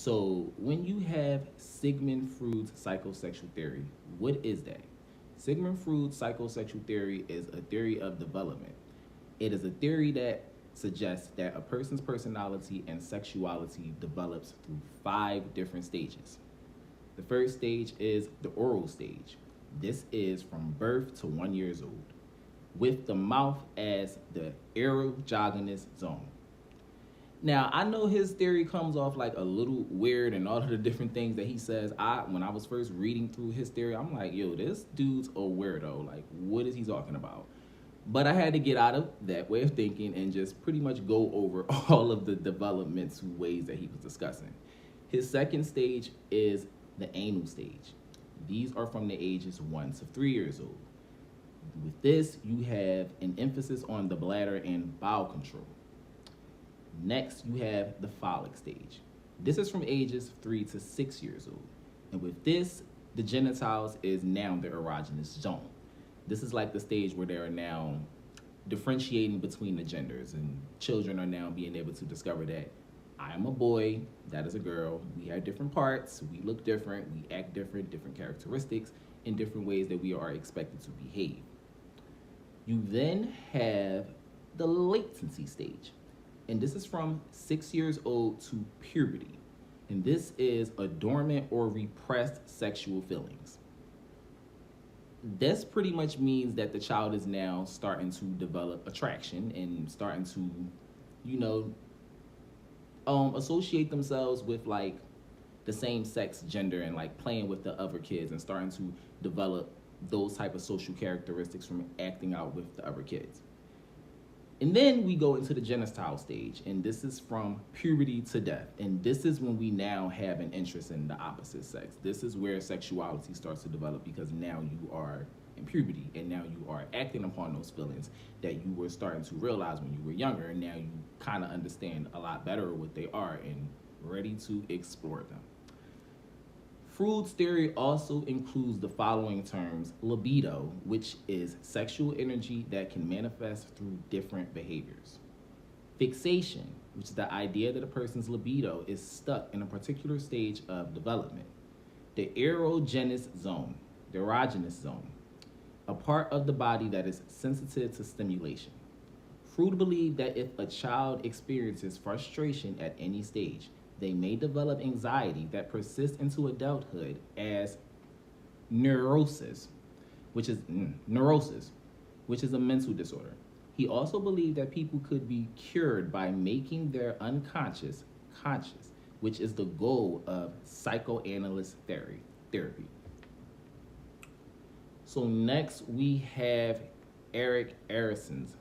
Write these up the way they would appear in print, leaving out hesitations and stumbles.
So when you have Sigmund Freud's psychosexual theory, what is that? Sigmund Freud's psychosexual theory is a theory of development. It is a theory that suggests that a person's personality and sexuality develops through five different stages. The first stage is the oral stage. This is from birth to 1 year old, with the mouth as the erogenous zone. Now, I know his theory comes off like a little weird and all of the different things that he says. When I was first reading through his theory, I'm like, yo, this dude's a weirdo. Like, what is he talking about? But I had to get out of that way of thinking and just pretty much go over all of the developmental ways that he was discussing. His second stage is the anal stage. These are from the ages 1 to 3 years old. With this, you have an emphasis on the bladder and bowel control. Next, you have the phallic stage. This is from ages 3 to 6 years old. And with this, the genitals is now the erogenous zone. This is like the stage where they are now differentiating between the genders, and children are now being able to discover that I am a boy, that is a girl. We have different parts, we look different, we act different, different characteristics, in different ways that we are expected to behave. You then have the latency stage, and this is from 6 years old to puberty. And this is a dormant or repressed sexual feelings. This pretty much means that the child is now starting to develop attraction and starting to, you know, associate themselves with like the same sex gender and like playing with the other kids and starting to develop those type of social characteristics from acting out with the other kids. And then we go into the genital stage, and this is from puberty to death. And this is when we now have an interest in the opposite sex. This is where sexuality starts to develop, because now you are in puberty, and now you are acting upon those feelings that you were starting to realize when you were younger, and now you kind of understand a lot better what they are and ready to explore them. Freud's theory also includes the following terms: libido, which is sexual energy that can manifest through different behaviors; fixation, which is the idea that a person's libido is stuck in a particular stage of development; the erogenous zone, the erogenous zone, a part of the body that is sensitive to stimulation. Freud believed that if a child experiences frustration at any stage, they may develop anxiety that persists into adulthood as neurosis, which is a mental disorder. He also believed that people could be cured by making their unconscious conscious, which is the goal of psychoanalyst therapy. So next we have Erikson's.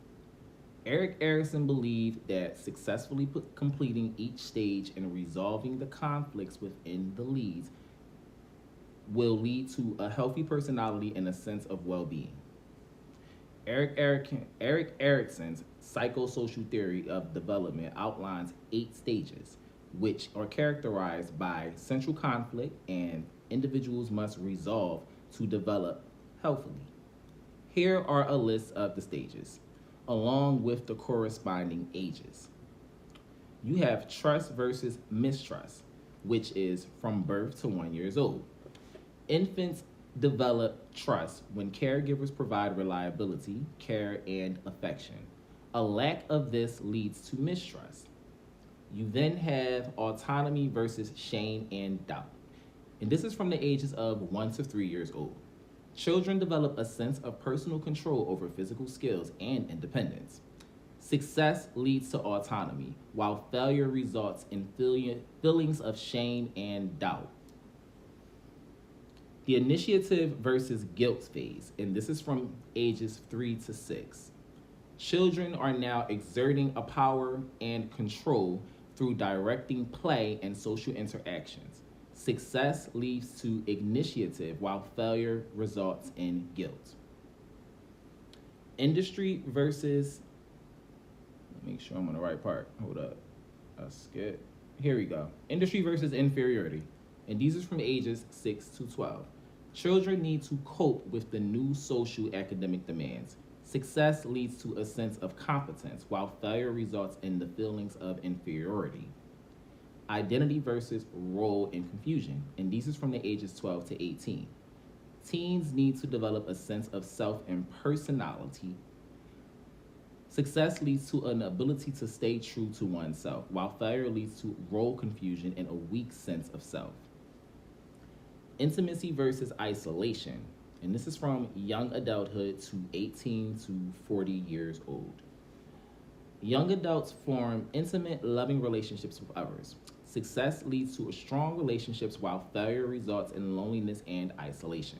Erik Erikson believed that successfully completing each stage and resolving the conflicts within the leads will lead to a healthy personality and a sense of well-being. Erik Erikson's psychosocial theory of development outlines 8 stages, which are characterized by central conflict and individuals must resolve to develop healthily. Here are a list of the stages, along with the corresponding ages. You have trust versus mistrust, which is from birth to 1 year old. Infants develop trust when caregivers provide reliability, care, and affection. A lack of this leads to mistrust. You then have autonomy versus shame and doubt. And this is from the ages of 1 to 3 years old. Children develop a sense of personal control over physical skills and independence. Success leads to autonomy, while failure results in feelings of shame and doubt. The initiative versus guilt phase, and this is from ages 3 to 6. Children are now exerting a power and control through directing play and social interactions. Success leads to initiative, while failure results in guilt. Industry versus, make sure I'm on the right part. Hold up. I skipped. Here we go. Industry versus inferiority. And these are from ages 6 to 12. Children need to cope with the new social academic demands. Success leads to a sense of competence, while failure results in the feelings of inferiority. identity versus role and confusion. And these is from the ages 12 to 18. Teens need to develop a sense of self and personality. Success leads to an ability to stay true to oneself, while failure leads to role confusion and a weak sense of self. Intimacy versus isolation. And this is from young adulthood to 18 to 40 years old. Young adults form intimate, loving relationships with others. Success leads to strong relationships, while failure results in loneliness and isolation.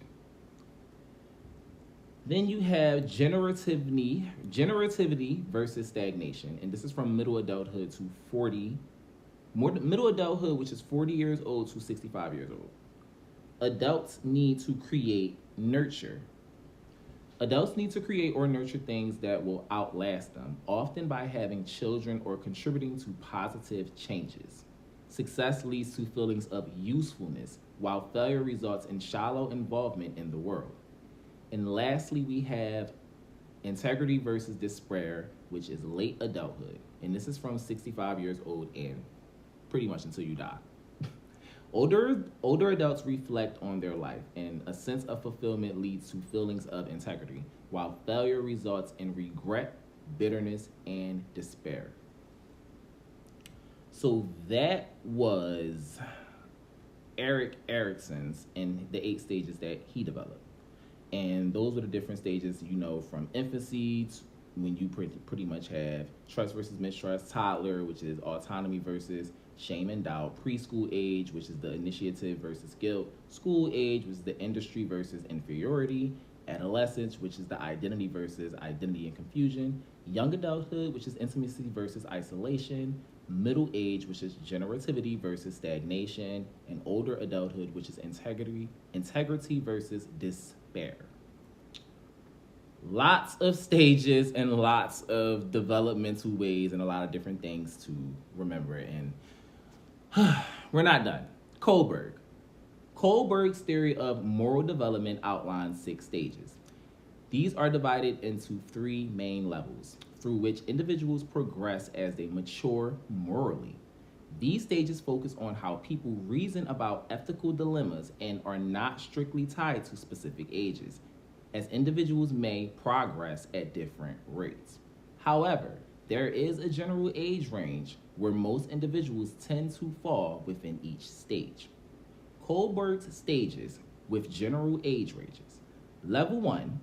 Then you have generativity versus stagnation. And this is from middle adulthood to middle adulthood, which is 40 years old to 65 years old. Adults need to create or nurture things that will outlast them, often by having children or contributing to positive changes. Success leads to feelings of usefulness, while failure results in shallow involvement in the world. And lastly, we have integrity versus despair, which is late adulthood. And this is from 65 years old and pretty much until you die. Older adults reflect on their life, and a sense of fulfillment leads to feelings of integrity, while failure results in regret, bitterness, and despair. So that was Erikson's and the 8 stages that he developed. And those were the different stages, from infancy to when you pretty much have trust versus mistrust, toddler, which is autonomy versus shame and doubt, preschool age, which is the initiative versus guilt, school age, which is the industry versus inferiority, adolescence, which is the identity versus identity and confusion, young adulthood, which is intimacy versus isolation, middle age, which is generativity versus stagnation, and older adulthood, which is integrity versus despair. Lots of stages and lots of developmental ways and a lot of different things to remember. And we're not done. Kohlberg. Kohlberg's theory of moral development outlines 6 stages. These are divided into 3 main levels through which individuals progress as they mature morally. These stages focus on how people reason about ethical dilemmas and are not strictly tied to specific ages, as individuals may progress at different rates. However, there is a general age range where most individuals tend to fall within each stage. Kohlberg's stages with general age ranges. Level 1,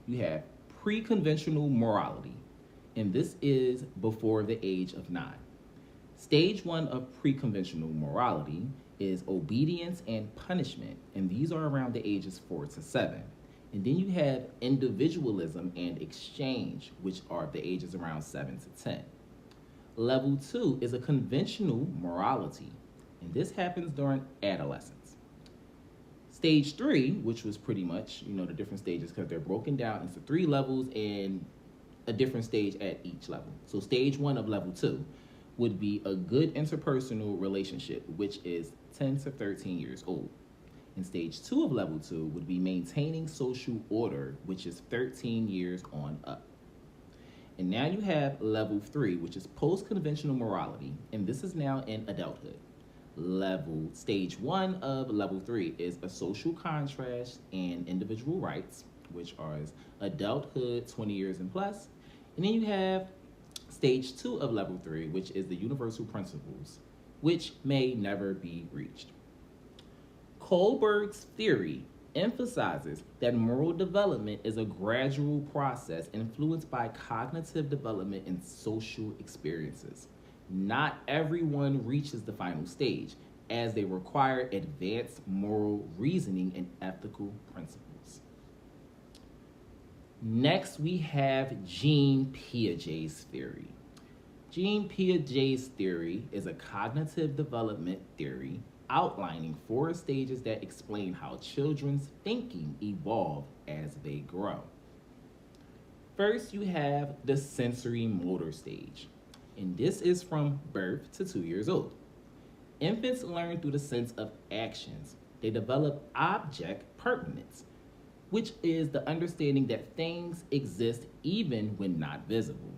you have pre-conventional morality, and this is before the age of 9. Stage 1 of pre-conventional morality is obedience and punishment, and these are around the ages 4 to 7. And then you have individualism and exchange, which are the ages around 7 to 10. Level 2 is a conventional morality, and this happens during adolescence. Stage 3, which was pretty much, the different stages because they're broken down into 3 levels and a different stage at each level. So stage 1 of level 2 would be a good interpersonal relationship, which is 10 to 13 years old. And stage 2 of level 2 would be maintaining social order, which is 13 years on up. And now you have level 3, which is post-conventional morality, and this is now in adulthood. Stage 1 of level 3 is a social contrast and individual rights, which are adulthood, 20 years and plus. And then you have stage 2 of level 3, which is the universal principles, which may never be reached. Kohlberg's theory emphasizes that moral development is a gradual process influenced by cognitive development and social experiences. Not everyone reaches the final stage, as they require advanced moral reasoning and ethical principles. Next, we have Eugene Piaget's theory. Eugene Piaget's theory is a cognitive development theory outlining 4 stages that explain how children's thinking evolve as they grow. First, you have the sensory motor stage, and this is from birth to 2 years old. Infants learn through the sense of actions. They develop object permanence, which is the understanding that things exist even when not visible.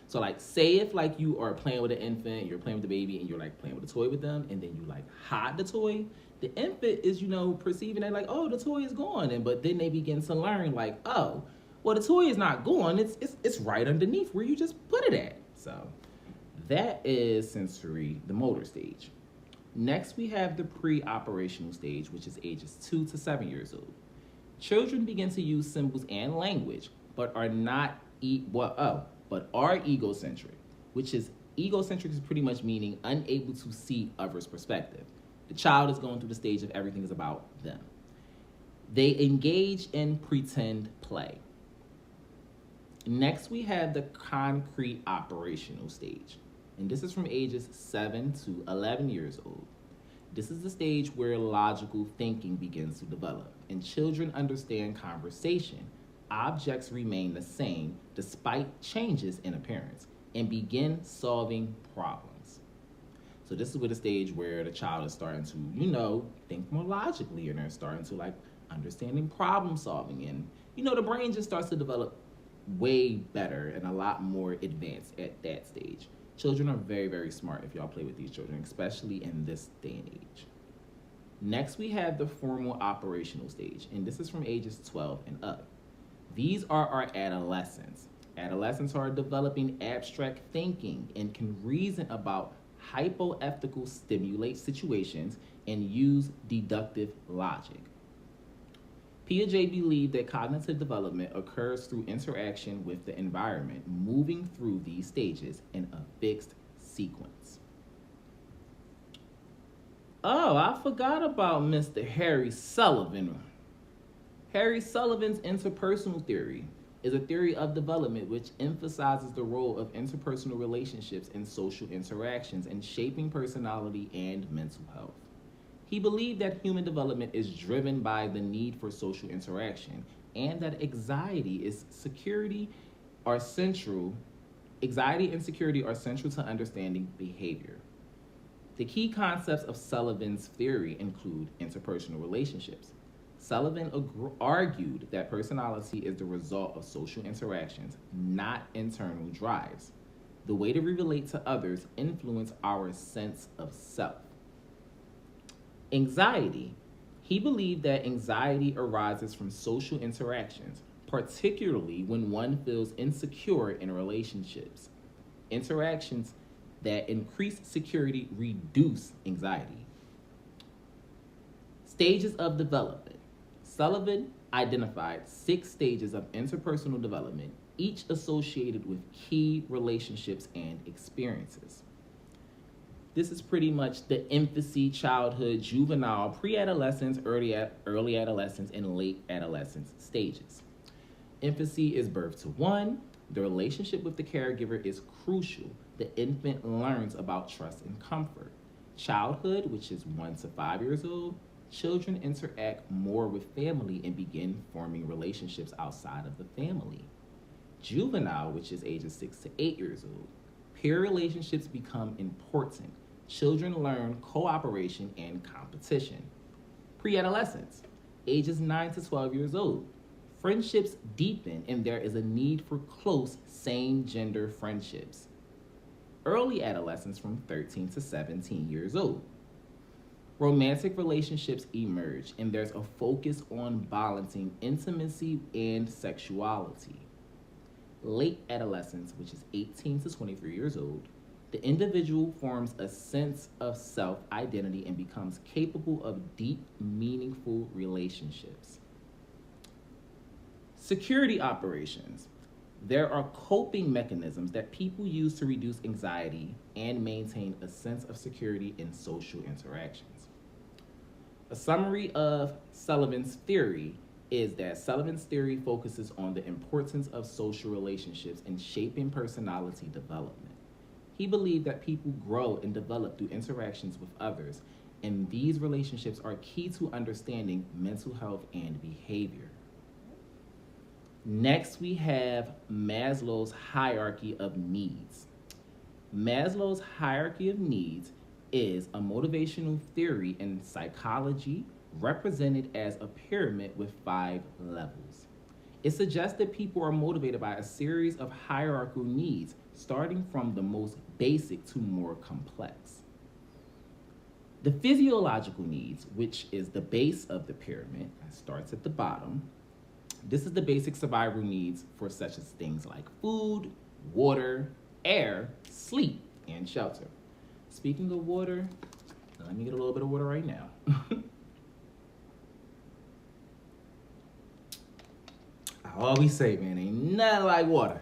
So like, say if like you are playing with an infant, you're playing with the baby, and you're like playing with a toy with them, and then you like hide the toy. The infant is, perceiving that like, oh, the toy is gone, and but then they begin to learn like, oh, well, the toy is not gone. It's right underneath where you just put it at. So that is sensory, the motor stage. Next, we have the pre-operational stage, which is ages 2 to 7 years old. Children begin to use symbols and language, but are egocentric, which is egocentric is pretty much meaning unable to see others' perspective. The child is going through the stage of everything is about them. They engage in pretend play. Next, we have the concrete operational stage, and this is from ages 7 to 11 years old. This is the stage where logical thinking begins to develop, and children understand conversation. Objects remain the same despite changes in appearance, and begin solving problems. So this is where the stage where the child is starting to, think more logically, and they're starting to like understanding problem solving, and the brain just starts to develop way better and a lot more advanced at that stage. Children are very, very smart if y'all play with these children, especially in this day and age. Next, we have the formal operational stage, and this is from ages 12 and up. These are our adolescents. Adolescents are developing abstract thinking and can reason about hypothetical stimulate situations and use deductive logic. Piaget believed that cognitive development occurs through interaction with the environment, moving through these stages in a fixed sequence. Oh, I forgot about Mr. Harry Sullivan. Harry Sullivan's interpersonal theory is a theory of development which emphasizes the role of interpersonal relationships and social interactions in shaping personality and mental health. He believed that human development is driven by the need for social interaction, and that anxiety and security are central to understanding behavior. The key concepts of Sullivan's theory include interpersonal relationships. Sullivan argued that personality is the result of social interactions, not internal drives. The way that we relate to others influence our sense of self. Anxiety. He believed that anxiety arises from social interactions, particularly when one feels insecure in relationships. Interactions that increase security reduce anxiety. Stages of development. Sullivan identified 6 stages of interpersonal development, each associated with key relationships and experiences. This is pretty much the infancy, childhood, juvenile, pre-adolescence, early adolescence, and late adolescence stages. Infancy is birth to one. The relationship with the caregiver is crucial. The infant learns about trust and comfort. Childhood, which is 1 to 5 years old, children interact more with family and begin forming relationships outside of the family. Juvenile, which is ages 6 to 8 years old, peer relationships become important. Children learn cooperation and competition. Pre-adolescence, ages 9 to 12 years old. Friendships deepen and there is a need for close same-gender friendships. Early adolescence from 13 to 17 years old. Romantic relationships emerge and there's a focus on balancing intimacy and sexuality. Late adolescence, which is 18 to 23 years old, the individual forms a sense of self-identity and becomes capable of deep, meaningful relationships. Security operations. There are coping mechanisms that people use to reduce anxiety and maintain a sense of security in social interactions. A summary of Sullivan's theory is that Sullivan's theory focuses on the importance of social relationships in shaping personality development. He believed that people grow and develop through interactions with others, and these relationships are key to understanding mental health and behavior. Next, we have Maslow's hierarchy of needs. Maslow's hierarchy of needs is a motivational theory in psychology represented as a pyramid with 5 levels. It suggests that people are motivated by a series of hierarchical needs, starting from the most basic to more complex. The physiological needs, which is the base of the pyramid, starts at the bottom. This is the basic survival needs for such as things like food, water, air, sleep, and shelter. Speaking of water, let me get a little bit of water right now. I always say, man, ain't nothing like water.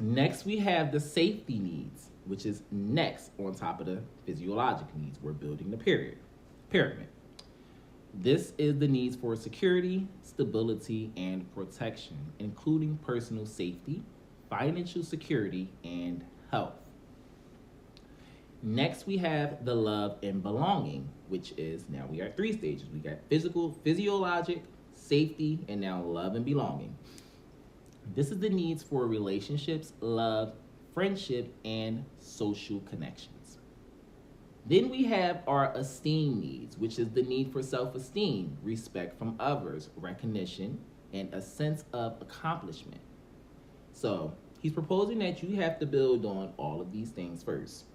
Next, we have the safety needs, which is next on top of the physiological needs. We're building the pyramid. This is the needs for security, stability, and protection, including personal safety, financial security, and health. Next, we have the love and belonging, which is, now we are at 3 stages. We got physical, physiologic, safety, and now love and belonging. This is the needs for relationships, love, friendship, and social connections. Then we have our esteem needs, which is the need for self-esteem, respect from others, recognition, and a sense of accomplishment. So he's proposing that you have to build on all of these things first.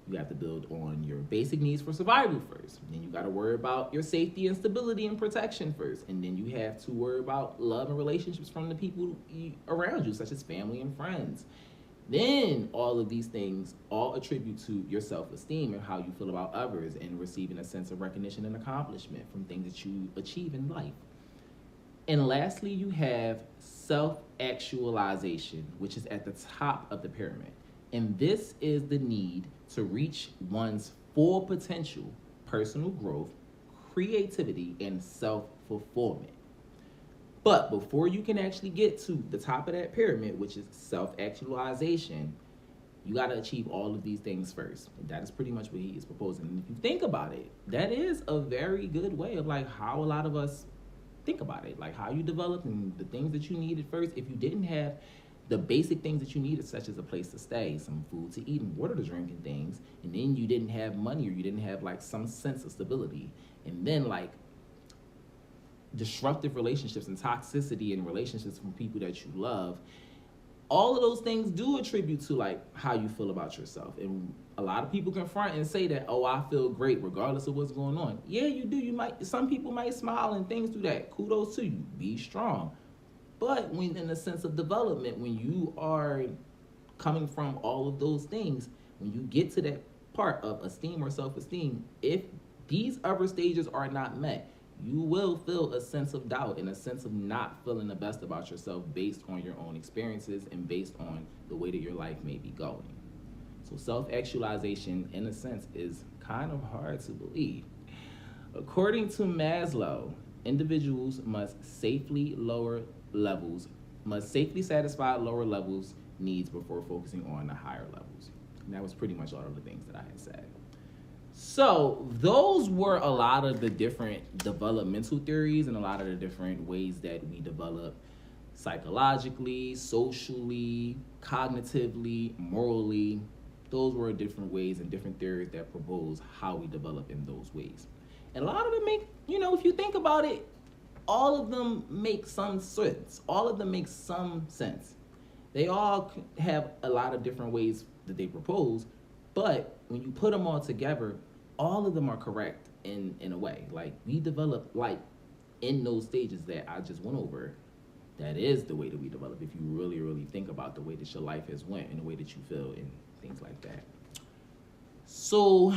You have to build on your basic needs for survival first. Then you got to worry about your safety and stability and protection first. And then you have to worry about love and relationships from the people around you, such as family and friends. Then all of these things all attribute to your self-esteem and how you feel about others and receiving a sense of recognition and accomplishment from things that you achieve in life. And lastly, you have self-actualization, which is at the top of the pyramid. And this is the need to reach one's full potential, personal growth, creativity, and self-fulfillment. But before you can actually get to the top of that pyramid, which is self-actualization, you got to achieve all of these things first. And that is pretty much what he is proposing. And if you think about it, that is a very good way of like how a lot of us think about it, like how you develop and the things that you needed first. If you didn't have the basic things that you needed, such as a place to stay, some food to eat, and water to drink and things, and then you didn't have money or you didn't have like some sense of stability, and then like disruptive relationships and toxicity in relationships from people that you love, all of those things do attribute to like how you feel about yourself. And a lot of people confront and say that, oh, I feel great regardless of what's going on. Yeah, you do. Some people might smile and things do that. Kudos to you. Be strong. But when in the sense of development, when you are coming from all of those things, when you get to that part of esteem or self-esteem, if these other stages are not met, you will feel a sense of doubt and a sense of not feeling the best about yourself based on your own experiences and based on the way that your life may be going. So self-actualization, in a sense, is kind of hard to believe. According to Maslow, individuals must safely satisfy lower levels needs before focusing on the higher levels. And that was pretty much all of the things that I had said. So those were a lot of the different developmental theories and a lot of the different ways that we develop psychologically, socially, cognitively, morally. Those were different ways and different theories that propose how we develop in those ways. And a lot of them make, if you think about it, all of them make some sense. All of them make some sense. They all have a lot of different ways that they propose, but when you put them all together, all of them are correct in a way. Like we develop like in those stages that I just went over. That is the way that we develop if you really, really think about the way that your life has went and the way that you feel and things like that. So